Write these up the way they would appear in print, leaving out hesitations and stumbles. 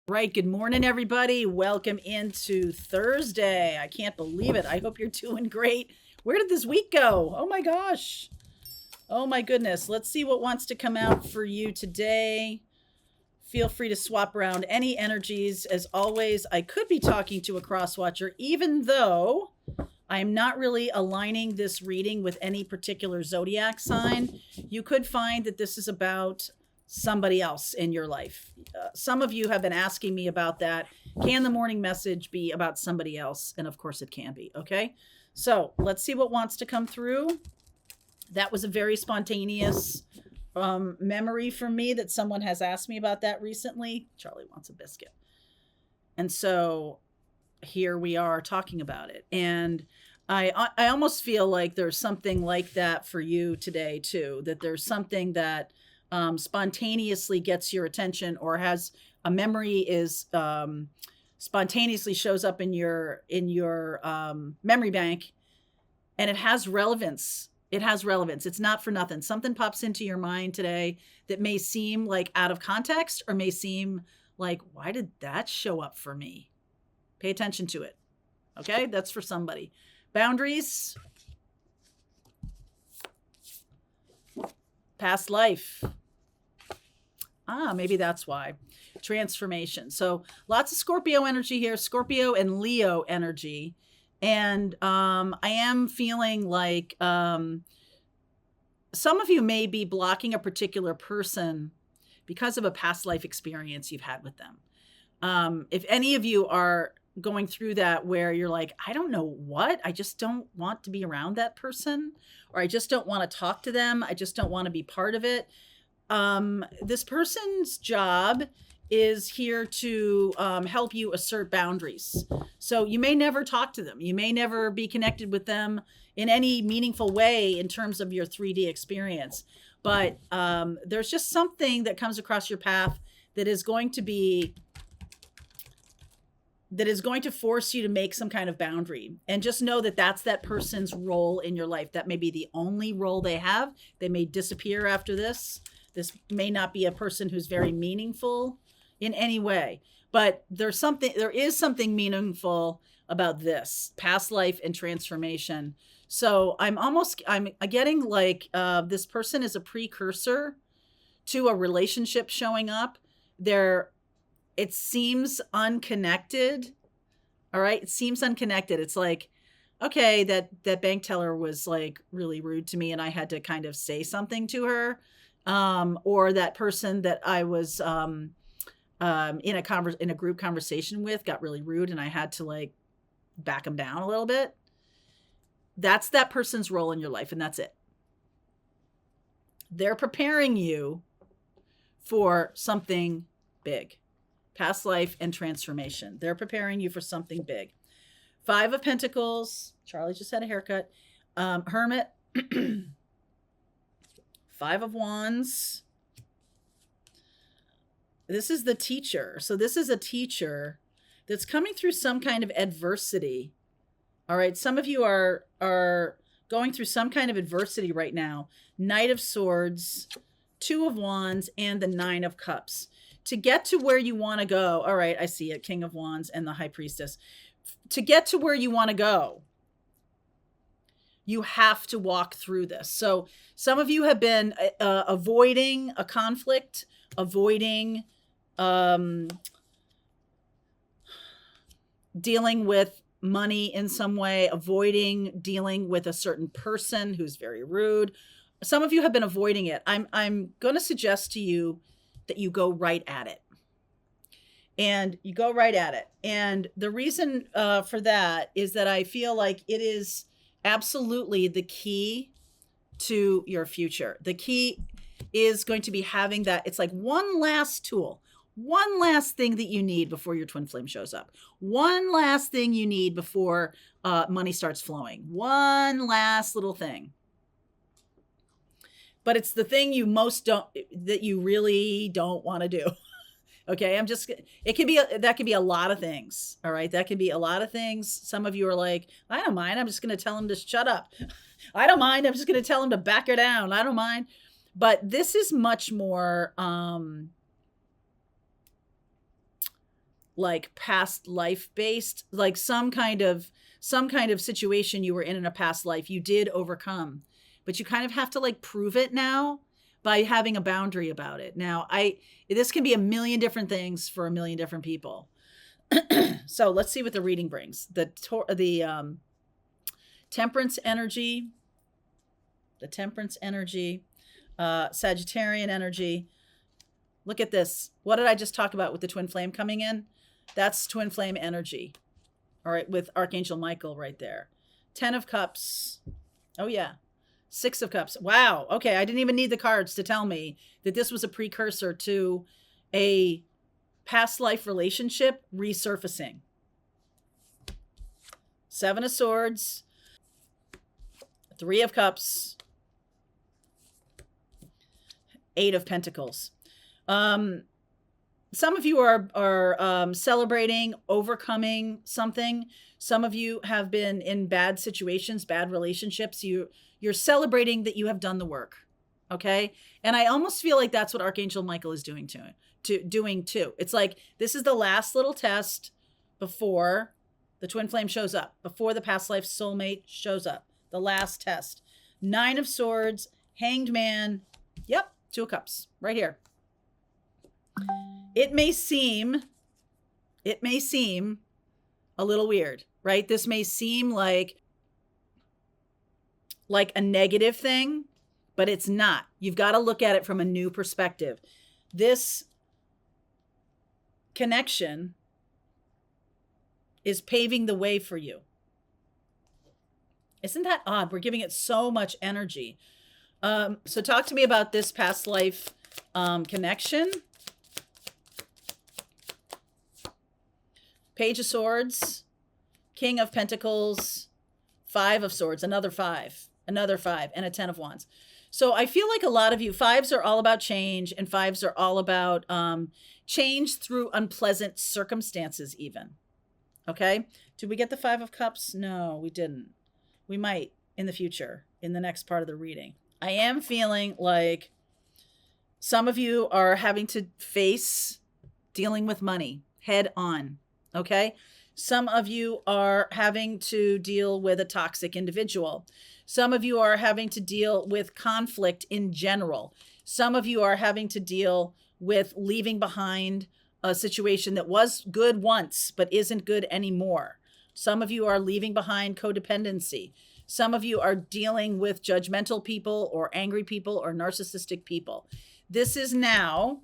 Right. Good morning, everybody. Welcome into Thursday. I can't believe it. I hope you're doing great. Where did this week go? Oh my gosh. Oh my goodness. Let's see what wants to come out for you today. Feel free to swap around any energies. As always, I could be talking to a cross watcher, even though I'm not really aligning this reading with any particular zodiac sign. You could find that this is about somebody else in your life. Some of you have been asking me about that. Can the morning message be about somebody else? And of course it can be. Okay. So let's see what wants to come through. That was a very spontaneous memory for me that someone has asked me about that recently. Charlie wants a biscuit. And so here we are talking about it. And I almost feel like there's something like that for you today too, that there's something that spontaneously gets your attention or has a memory is spontaneously shows up in your memory bank, and it has relevance. It's not for nothing. Something pops into your mind today that may seem like out of context or may seem like, why did that show up for me? Pay attention to it. Okay, that's for somebody. Boundaries, past life. Maybe that's why. Transformation. So lots of Scorpio energy here, Scorpio and Leo energy. And I am feeling like some of you may be blocking a particular person because of a past life experience you've had with them. If any of you are going through that where you're like, I don't know what, I just don't want to be around that person, or I just don't want to talk to them. I just don't want to be part of it. This person's job is here to help you assert boundaries. So you may never talk to them. You may never be connected with them in any meaningful way in terms of your 3D experience. But there's just something that comes across your path that is going to force you to make some kind of boundary. And just know that that's that person's role in your life. That may be the only role they have. They may disappear after this. This may not be a person who's very meaningful in any way, but there is something meaningful about this past life and transformation. So I'm getting like this person is a precursor to a relationship showing up. It seems unconnected. All right. It seems unconnected. It's like, okay, that bank teller was like really rude to me and I had to kind of say something to her. Or that person that I was in a group conversation with got really rude and I had to like back them down a little bit. That's that person's role in your life, and that's it. They're preparing you for something big. Past life and transformation. They're preparing you for something big. 5 of Pentacles. Charlie just had a haircut. Hermit. 5 of Wands. This is the teacher. So this is a teacher that's coming through some kind of adversity. All right. Some of you are going through some kind of adversity right now. Knight of Swords, 2 of Wands, and the 9 of Cups. To get to where you want to go. All right. I see it. King of Wands and the High Priestess. To get to where you want to go, you have to walk through this. So some of you have been avoiding a conflict, avoiding dealing with money in some way, avoiding dealing with a certain person who's very rude. Some of you have been avoiding it. I'm going to suggest to you that you go right at it. And you go right at it. And the reason for that is that I feel like it is absolutely the key to your future. The key is going to be having that. It's like one last tool, one last thing that you need before your twin flame shows up. One last thing you need before money starts flowing. One last little thing. But it's the thing that you really don't want to do. Okay. That could be a lot of things. All right. That can be a lot of things. Some of you are like, I don't mind. I'm just going to tell him to shut up. I don't mind. I'm just going to tell him to back her down. I don't mind. But this is much more, like past life based, like some kind of situation you were in a past life you did overcome, but you kind of have to like prove it now by having a boundary about it. Now, this can be a million different things for a million different people. So let's see what the reading brings. The temperance energy, Sagittarian energy. Look at this. What did I just talk about with the twin flame coming in? That's twin flame energy. All right, with Archangel Michael right there. 10 of Cups. Oh, yeah. 6 of Cups. Wow. Okay, I didn't even need the cards to tell me that this was a precursor to a past life relationship resurfacing. 7 of Swords. 3 of Cups. 8 of Pentacles. Some of you are celebrating, overcoming something. Some of you have been in bad situations, bad relationships. You're celebrating that you have done the work. Okay. And I almost feel like that's what Archangel Michael is doing too. It's like, this is the last little test before the twin flame shows up, before the past life soulmate shows up. The last test. 9 of Swords, Hanged Man. Yep. 2 of Cups right here. It may seem a little weird, right? This may seem like a negative thing, but it's not. You've got to look at it from a new perspective. This connection is paving the way for you. Isn't that odd? We're giving it so much energy. So talk to me about this past life connection. Page of Swords, King of Pentacles, 5 of Swords, another 5, and a 10 of Wands. So I feel like a lot of you, 5s are all about change, and 5s are all about change through unpleasant circumstances even. Okay? Did we get the 5 of Cups? No, we didn't. We might in the future, in the next part of the reading. I am feeling like some of you are having to face dealing with money head on. Okay. Some of you are having to deal with a toxic individual. Some of you are having to deal with conflict in general. Some of you are having to deal with leaving behind a situation that was good once, but isn't good anymore. Some of you are leaving behind codependency. Some of you are dealing with judgmental people or angry people or narcissistic people. This is now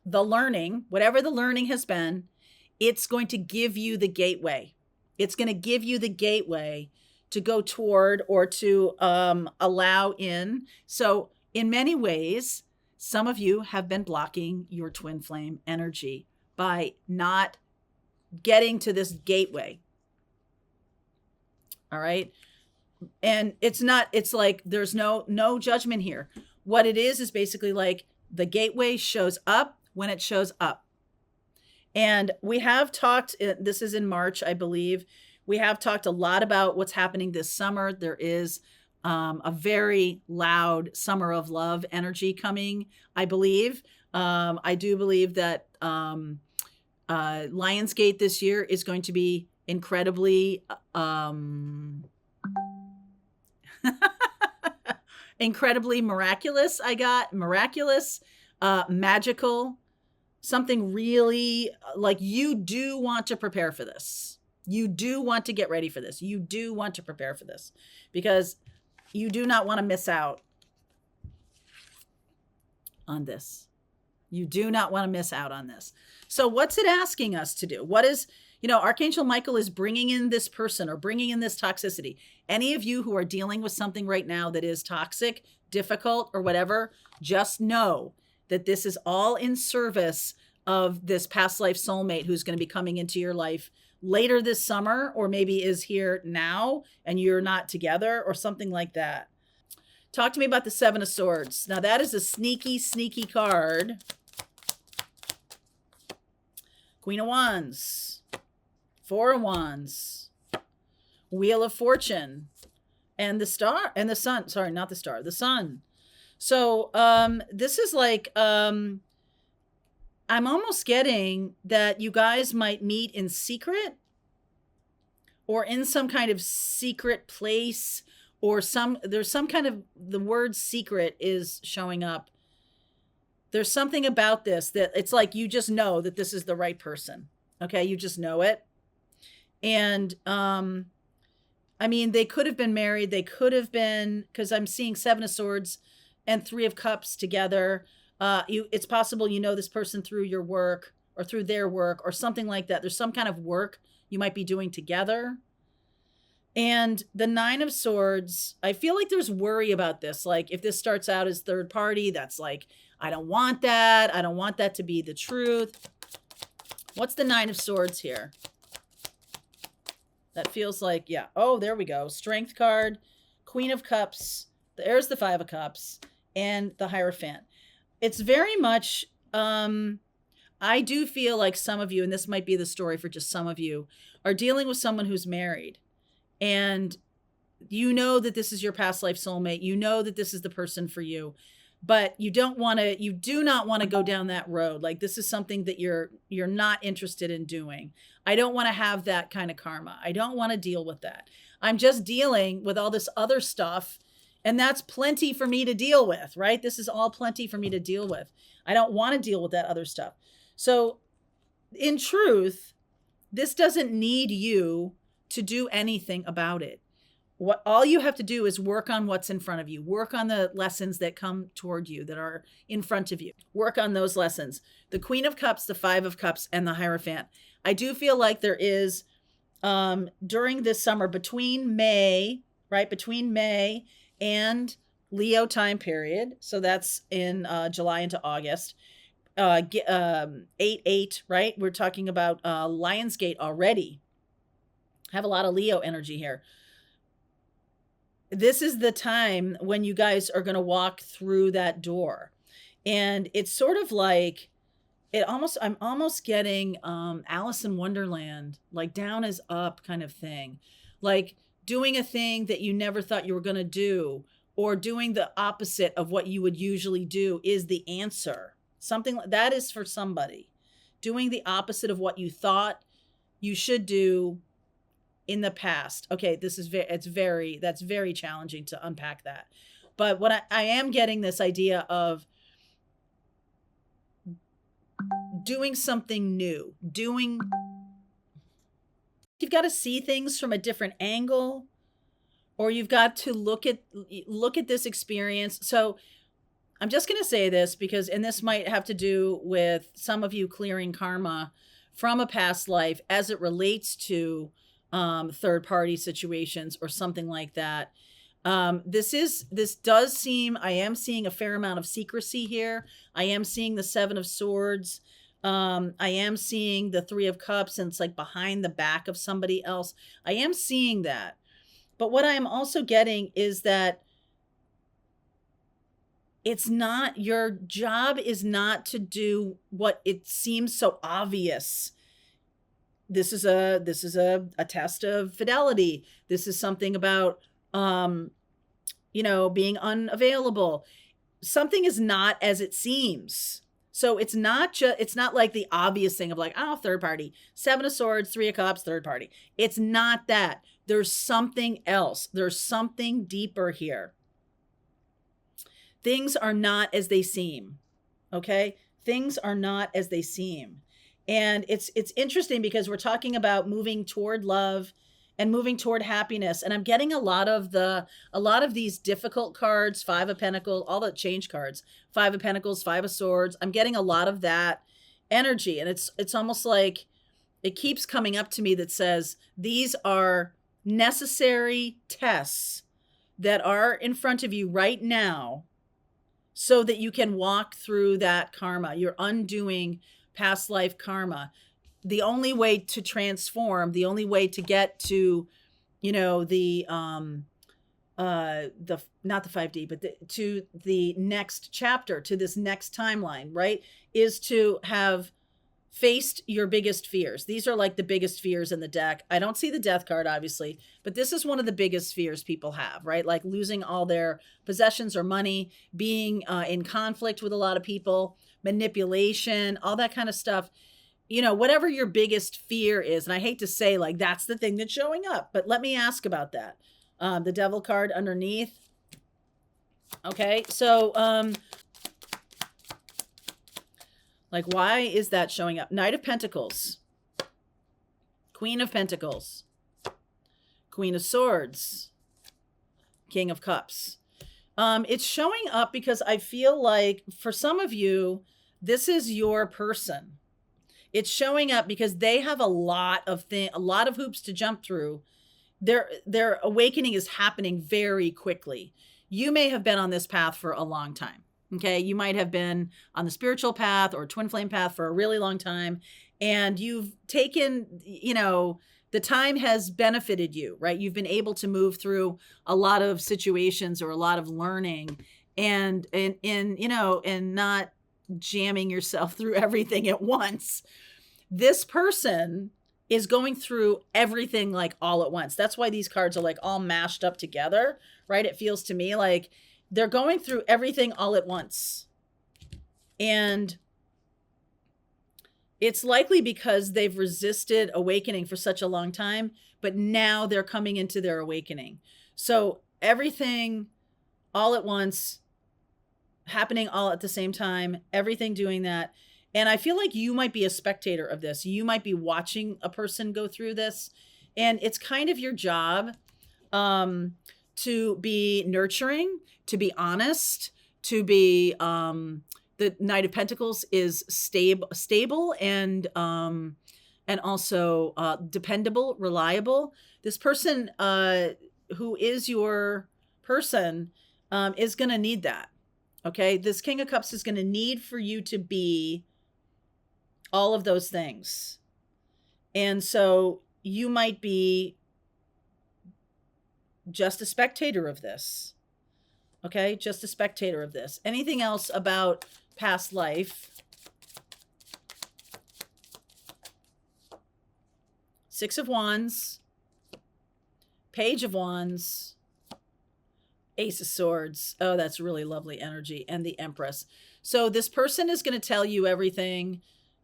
the learning, whatever the learning has been, it's going to give you the gateway. It's going to give you the gateway to go toward or to allow in. So in many ways, some of you have been blocking your twin flame energy by not getting to this gateway. All right. And it's like there's no judgment here. What it is basically like the gateway shows up when it shows up. And we have talked, this is in March, I believe. We have talked a lot about what's happening this summer. There is a very loud summer of love energy coming, I believe. I do believe that Lionsgate this year is going to be incredibly incredibly miraculous. Magical, something really like you do want to prepare for this. You do want to get ready for this. You do want to prepare for this because you do not want to miss out on this. You do not want to miss out on this. So what's it asking us to do? What is, Archangel Michael is bringing in this person or bringing in this toxicity. Any of you who are dealing with something right now that is toxic, difficult, or whatever, just know that this is all in service of this past life soulmate who's going to be coming into your life later this summer, or maybe is here now and you're not together or something like that. Talk to me about the 7 of Swords. Now that is a sneaky, sneaky card. Queen of Wands, 4 of Wands, Wheel of Fortune, and the star and the sun. Sorry, not the star, the sun. So this is like, I I'm almost getting that you guys might meet in secret or in some kind of secret place, or there's some kind of, the word secret is showing up. There's something about this that it's like you just know that this is the right person. Okay, you just know it. And I mean, they could have been married. They could have been, because I'm seeing Seven of Swords and Three of Cups together. It's possible you know this person through your work or through their work or something like that. There's some kind of work you might be doing together. And the Nine of Swords, I feel like there's worry about this. Like if this starts out as third party, that's like, I don't want that. I don't want that to be the truth. What's the Nine of Swords here? That feels like, yeah. Oh, there we go. Strength card, Queen of Cups. There's the Five of Cups and the Hierophant. It's very much, I do feel like some of you, and this might be the story for just some of you, are dealing with someone who's married. And you know that this is your past life soulmate. You know that this is the person for you. But you do not want to go down that road. Like this is something that you're not interested in doing. I don't want to have that kind of karma. I don't want to deal with that. I'm just dealing with all this other stuff, and that's plenty for me to deal with, right? This is all plenty for me to deal with. I don't want to deal with that other stuff. So in truth, this doesn't need you to do anything about it. What all you have to do is work on what's in front of you. Work on the lessons that come toward you, that are in front of you. Work on those lessons. The Queen of Cups, the Five of Cups, and the Hierophant. I do feel like there is, during this summer, between May and Leo time period. So that's in July into August. 8/8, right? We're talking about Lionsgate already. Have a lot of Leo energy here. This is the time when you guys are going to walk through that door. And it's sort of like, I'm almost getting Alice in Wonderland, like down is up kind of thing. Like doing a thing that you never thought you were going to do, or doing the opposite of what you would usually do is the answer. Something that is for somebody. Doing the opposite of what you thought you should do in the past. Okay, that's very challenging to unpack that. But what I am getting this idea of doing something new, you've got to see things from a different angle, or you've got to look at this experience. So I'm just going to say this because, and this might have to do with some of you clearing karma from a past life as it relates to third party situations or something like that. This does seem, I am seeing a fair amount of secrecy here. I am seeing the Seven of Swords. I am seeing the Three of Cups, and it's like behind the back of somebody else. I am seeing that. But what I am also getting is that it's not, your job is not to do what it seems so obvious. This is a test of fidelity. This is something about, being unavailable. Something is not as it seems. So it's not like the obvious thing of like, oh, third party, Seven of Swords, Three of Cups, third party. It's not that. There's something else. There's something deeper here. Things are not as they seem. Okay? Things are not as they seem. And it's interesting because we're talking about moving toward love and moving toward happiness. And I'm getting a lot of these difficult cards, Five of Pentacles, all the change cards, Five of Pentacles, Five of Swords. I'm getting a lot of that energy. And it's almost like it keeps coming up to me that says these are necessary tests that are in front of you right now so that you can walk through that karma. You're undoing past life karma. The only way to transform, the only way to get to, the not the 5D, but to the next chapter, to this next timeline, right, is to have faced your biggest fears. These are like the biggest fears in the deck. I don't see the death card, obviously, but this is one of the biggest fears people have, right? Like losing all their possessions or money, being in conflict with a lot of people, manipulation, all that kind of stuff. You know, whatever your biggest fear is, and I hate to say like that's the thing that's showing up, but let me ask about that. The devil card underneath. Okay, so like, why is that showing up? Knight of Pentacles, Queen of Pentacles, Queen of Swords, King of Cups. It's showing up because I feel like for some of you, this is your person. It's showing up because they have a lot of hoops to jump through. Their awakening is happening very quickly. You may have been on this path for a long time. Okay, you might have been on the spiritual path or twin flame path for a really long time, and you've taken, you know, the time has benefited you, right? You've been able to move through a lot of situations or a lot of learning, and you know, and not jamming yourself through everything at once. This person is going through everything like all at once. That's why these cards are like all mashed up together, right? It feels to me like they're going through everything all at once. And it's likely because they've resisted awakening for such a long time, but now they're coming into their awakening. So everything all at once, happening all at the same time, everything doing that. And I feel like you might be a spectator of this. You might be watching a person go through this. And it's kind of your job to be nurturing, to be honest, to be the Knight of Pentacles is stable and also dependable, reliable. This person who is your person is going to need that. Okay, this King of Cups is going to need for you to be all of those things. And so you might be just a spectator of this. Okay, just a spectator of this. Anything else about past life? Six of Wands, Page of Wands, Ace of Swords. Oh, that's really lovely energy. And the Empress. So this person is going to tell you everything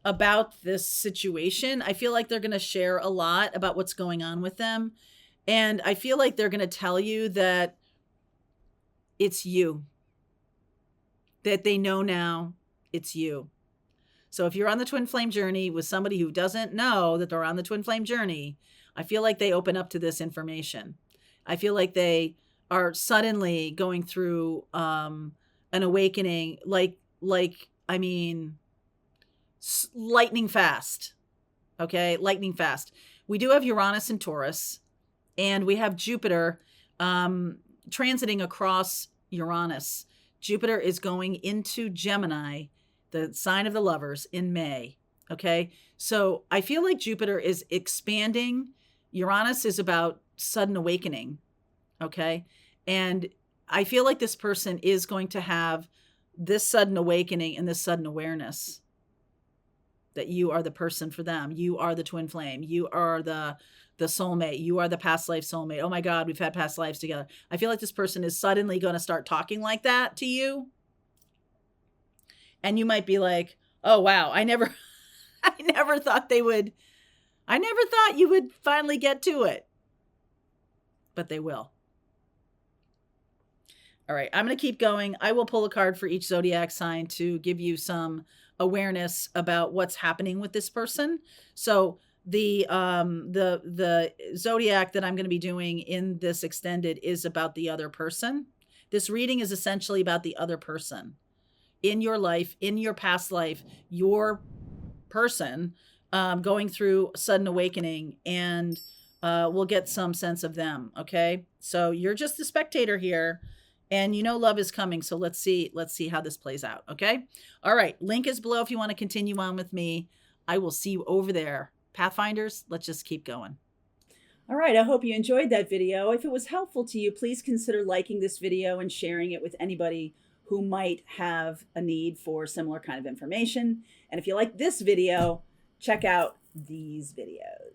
about this situation. I feel like they're going to share a lot about what's going on with them. And I feel like they're going to tell you that it's you, that they know now it's you. So if you're on the twin flame journey with somebody who doesn't know that they're on the twin flame journey, I feel like they open up to this information. I feel like they are suddenly going through an awakening, I mean, lightning fast. Okay, lightning fast. We do have Uranus and Taurus, and we have Jupiter transiting across Uranus. Jupiter is going into Gemini, the sign of the lovers, in May. Okay, so I feel like Jupiter is expanding. Uranus is about sudden awakening. Okay, and I feel like this person is going to have this sudden awakening and this sudden awareness that you are the person for them. You are the twin flame. You are the soulmate. You are the past life soulmate. Oh my God, we've had past lives together. I feel like this person is suddenly going to start talking like that to you. And you might be like, oh wow, I never thought you would finally get to it. But they will. All right, I'm going to keep going. I will pull a card for each zodiac sign to give you some awareness about what's happening with this person. So the zodiac that I'm going to be doing in this extended is about the other person. This reading is essentially about the other person in your life, in your past life, your person going through sudden awakening, and we'll get some sense of them. Okay, so you're just the spectator here. And you know love is coming, so let's see how this plays out, okay? All right, link is below if you want to continue on with me. I will see you over there. Pathfinders, let's just keep going. All right, I hope you enjoyed that video. If it was helpful to you, please consider liking this video and sharing it with anybody who might have a need for similar kind of information. And if you like this video, check out these videos.